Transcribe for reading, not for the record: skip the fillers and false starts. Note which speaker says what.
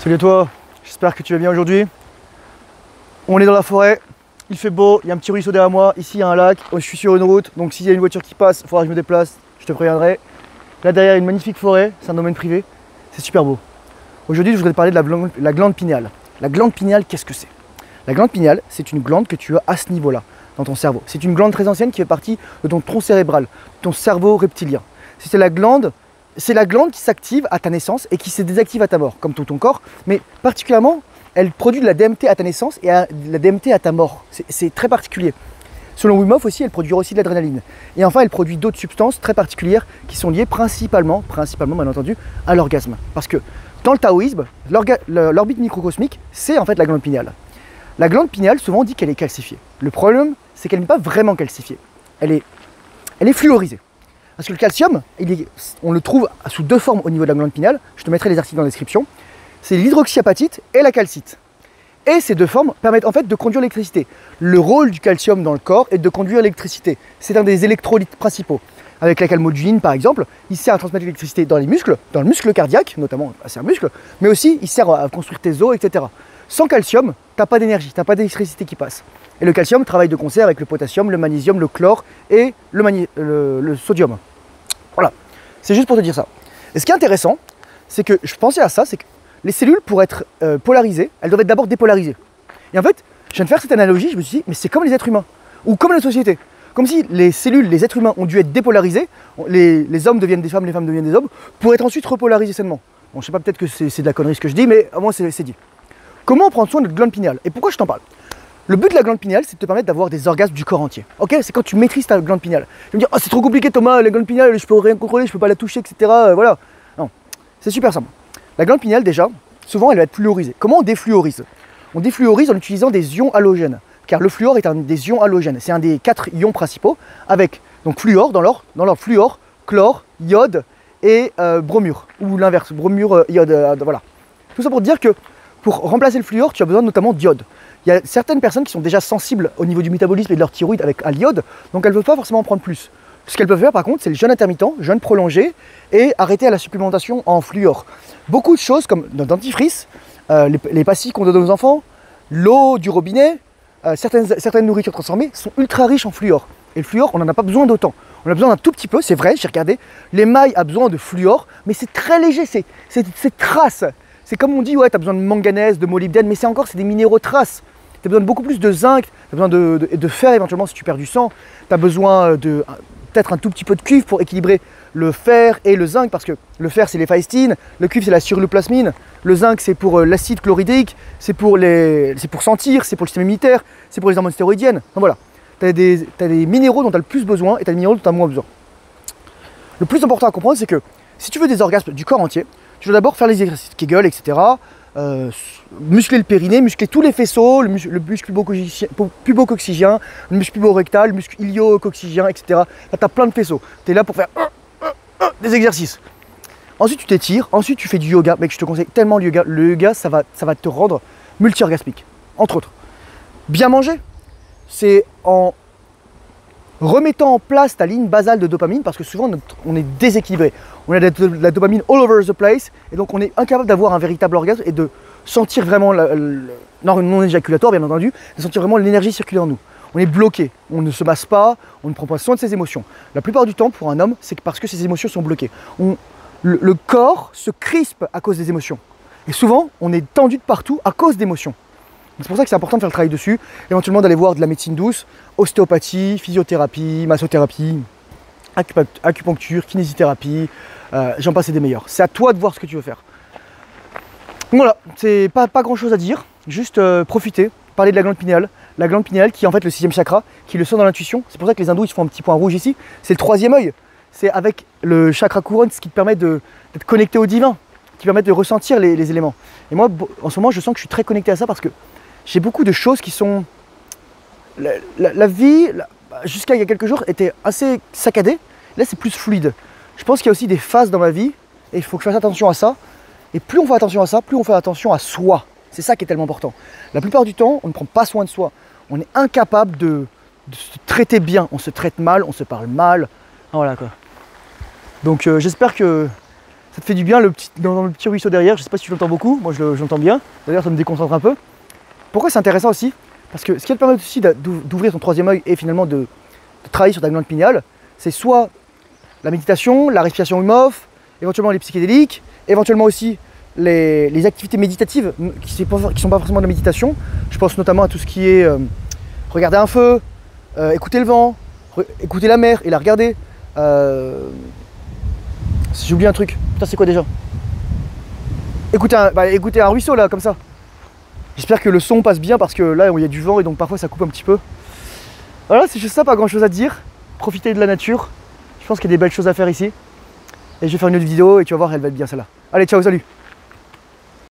Speaker 1: Salut à toi, j'espère que tu vas bien aujourd'hui. On est dans la forêt, il fait beau, il y a un petit ruisseau derrière moi, ici il y a un lac, je suis sur une route, donc s'il y a une voiture qui passe, il faudra que je me déplace, je te préviendrai. Là derrière il y a une magnifique forêt, c'est un domaine privé, c'est super beau. Aujourd'hui je voudrais te parler de la glande pinéale. La glande pinéale, qu'est-ce que c'est? La glande pinéale, c'est une glande que tu as à ce niveau-là, dans ton cerveau. C'est une glande très ancienne qui fait partie de ton tronc cérébral, ton cerveau reptilien. C'est la glande qui s'active à ta naissance et qui se désactive à ta mort, comme tout ton corps, mais particulièrement, elle produit de la DMT à ta naissance et de la DMT à ta mort. C'est très particulier. Selon Wim Hof aussi, elle produit aussi de l'adrénaline. Et enfin, elle produit d'autres substances très particulières qui sont liées principalement bien entendu, à l'orgasme. Parce que dans le taoïsme, l'orbite microcosmique, c'est en fait la glande pinéale. La glande pinéale, souvent on dit qu'elle est calcifiée. Le problème, c'est qu'elle n'est pas vraiment calcifiée. Elle est fluorisée. Parce que le calcium, on le trouve sous deux formes au niveau de la glande pinéale. Je te mettrai les articles dans la description. C'est l'hydroxyapatite et la calcite. Et ces deux formes permettent en fait de conduire l'électricité. Le rôle du calcium dans le corps est de conduire l'électricité. C'est un des électrolytes principaux. Avec la calmoduline par exemple, il sert à transmettre l'électricité dans les muscles, dans le muscle cardiaque notamment, c'est un muscle, mais aussi il sert à construire tes os, etc. Sans calcium, tu n'as pas d'énergie, tu n'as pas d'électricité qui passe. Et le calcium travaille de concert avec le potassium, le magnésium, le chlore et le sodium. Voilà, c'est juste pour te dire ça. Et ce qui est intéressant, c'est que je pensais à ça, c'est que les cellules, pour être polarisées, elles doivent être d'abord dépolarisées. Et en fait, je viens de faire cette analogie, je me suis dit, mais c'est comme les êtres humains, ou comme la société. Comme si les cellules, les êtres humains ont dû être dépolarisés, les hommes deviennent des femmes, les femmes deviennent des hommes, pour être ensuite repolarisés sainement. Bon, je sais pas, peut-être que c'est de la connerie ce que je dis, mais au moins c'est dit. Comment prendre soin de notre glande pinéale? Et pourquoi je t'en parle? Le but de la glande pinéale, c'est de te permettre d'avoir des orgasmes du corps entier. Ok, c'est quand tu maîtrises ta glande pinéale. Tu vas me dire, oh, c'est trop compliqué Thomas, la glande pinéale, je peux rien contrôler, je peux pas la toucher, etc. Voilà. Non, c'est super simple. La glande pinéale, déjà, souvent, elle va être fluorisée. Comment on défluorise? On défluorise en utilisant des ions halogènes. Car le fluor est un des ions halogènes. C'est un des 4 ions principaux, avec donc fluor dans l'or fluor, chlore, iode et bromure. Ou l'inverse, bromure, iode, voilà. Tout ça pour dire que pour remplacer le fluor, tu as besoin notamment d'iode. Il y a certaines personnes qui sont déjà sensibles au niveau du métabolisme et de leur thyroïde à l'iode, donc elles ne peuvent pas forcément en prendre plus. Ce qu'elles peuvent faire par contre, c'est le jeûne intermittent, jeûne prolongé, et arrêter à la supplémentation en fluor. Beaucoup de choses comme notre dentifrice, les pastilles qu'on donne aux enfants, l'eau du robinet, certaines nourritures transformées sont ultra riches en fluor. Et le fluor, on n'en a pas besoin d'autant. On a besoin d'un tout petit peu, c'est vrai, j'ai regardé. L'émail a besoin de fluor, mais c'est très léger, c'est trace. C'est comme on dit, ouais, tu as besoin de manganèse, de molybdène, mais c'est des minéraux traces. Tu as besoin de beaucoup plus de zinc, tu as besoin de fer éventuellement si tu perds du sang. Tu as besoin de peut-être un tout petit peu de cuivre pour équilibrer le fer et le zinc, parce que le fer c'est les phaestines, le cuivre c'est la suruloplasmine, le zinc c'est pour l'acide chlorhydrique, c'est pour sentir, c'est pour le système immunitaire, c'est pour les hormones stéroïdiennes. Donc voilà, tu as des minéraux dont tu as le plus besoin et tu as des minéraux dont tu as moins besoin. Le plus important à comprendre, c'est que si tu veux des orgasmes du corps entier, tu dois d'abord faire les exercices Kegel, etc. Muscler le périnée, muscler tous les faisceaux, le muscle pubococcygien, le muscle puborectal, le muscle iliococcygien, etc. Là, tu as plein de faisceaux. Tu es là pour faire des exercices. Ensuite, tu t'étires. Ensuite, tu fais du yoga. Mec, je te conseille tellement le yoga. Le yoga, ça va te rendre multi-orgasmique, entre autres. Bien manger, c'est en remettant en place ta ligne basale de dopamine, parce que souvent on est déséquilibré. On a de la dopamine all over the place, et donc on est incapable d'avoir un véritable orgasme et de sentir vraiment, non éjaculatoire bien entendu, de sentir vraiment l'énergie circuler en nous. On est bloqué, on ne se masse pas, on ne prend pas soin de ses émotions. La plupart du temps, pour un homme, c'est parce que ses émotions sont bloquées. Le corps se crispe à cause des émotions. Et souvent, on est tendu de partout à cause d'émotions. C'est pour ça que c'est important de faire le travail dessus, éventuellement d'aller voir de la médecine douce, ostéopathie, physiothérapie, massothérapie, acupuncture, kinésithérapie, j'en passe et des meilleurs. C'est à toi de voir ce que tu veux faire. Donc voilà, c'est pas grand chose à dire, juste profiter, parler de la glande pinéale qui est en fait le 6e chakra, qui est le son dans l'intuition. C'est pour ça que les hindous ils se font un petit point rouge ici, c'est le 3e œil. C'est avec le chakra couronne ce qui te permet d'être connecté au divin, qui permet de ressentir les éléments. Et moi, en ce moment, je sens que je suis très connecté à ça parce que j'ai beaucoup de choses qui sont... La vie, jusqu'à il y a quelques jours, était assez saccadée. Là, c'est plus fluide. Je pense qu'il y a aussi des phases dans ma vie et il faut que je fasse attention à ça. Et plus on fait attention à ça, plus on fait attention à soi. C'est ça qui est tellement important. La plupart du temps, on ne prend pas soin de soi. On est incapable de se traiter bien. On se traite mal, on se parle mal. Voilà quoi. Donc j'espère que Ça te fait du bien dans le petit ruisseau derrière. Je sais pas si tu l'entends beaucoup, moi j'entends bien. D'ailleurs ça me déconcentre un peu. Pourquoi c'est intéressant aussi? Parce que ce qui te permet aussi d'ouvrir ton troisième œil et finalement de travailler sur ta glande pinéale, c'est soit la méditation, la respiration Wim-Hof, éventuellement les psychédéliques, éventuellement aussi les activités méditatives qui ne sont pas forcément de la méditation. Je pense notamment à tout ce qui est regarder un feu, écouter le vent, écouter la mer et la regarder. J'ai oublié un truc. Putain, c'est quoi déjà? Écouter un ruisseau là, comme ça. J'espère que le son passe bien parce que là il y a du vent et donc parfois ça coupe un petit peu. Voilà, c'est juste ça, pas grand chose à dire. Profitez de la nature. Je pense qu'il y a des belles choses à faire ici. Et je vais faire une autre vidéo et tu vas voir, elle va être bien celle-là. Allez, ciao, salut!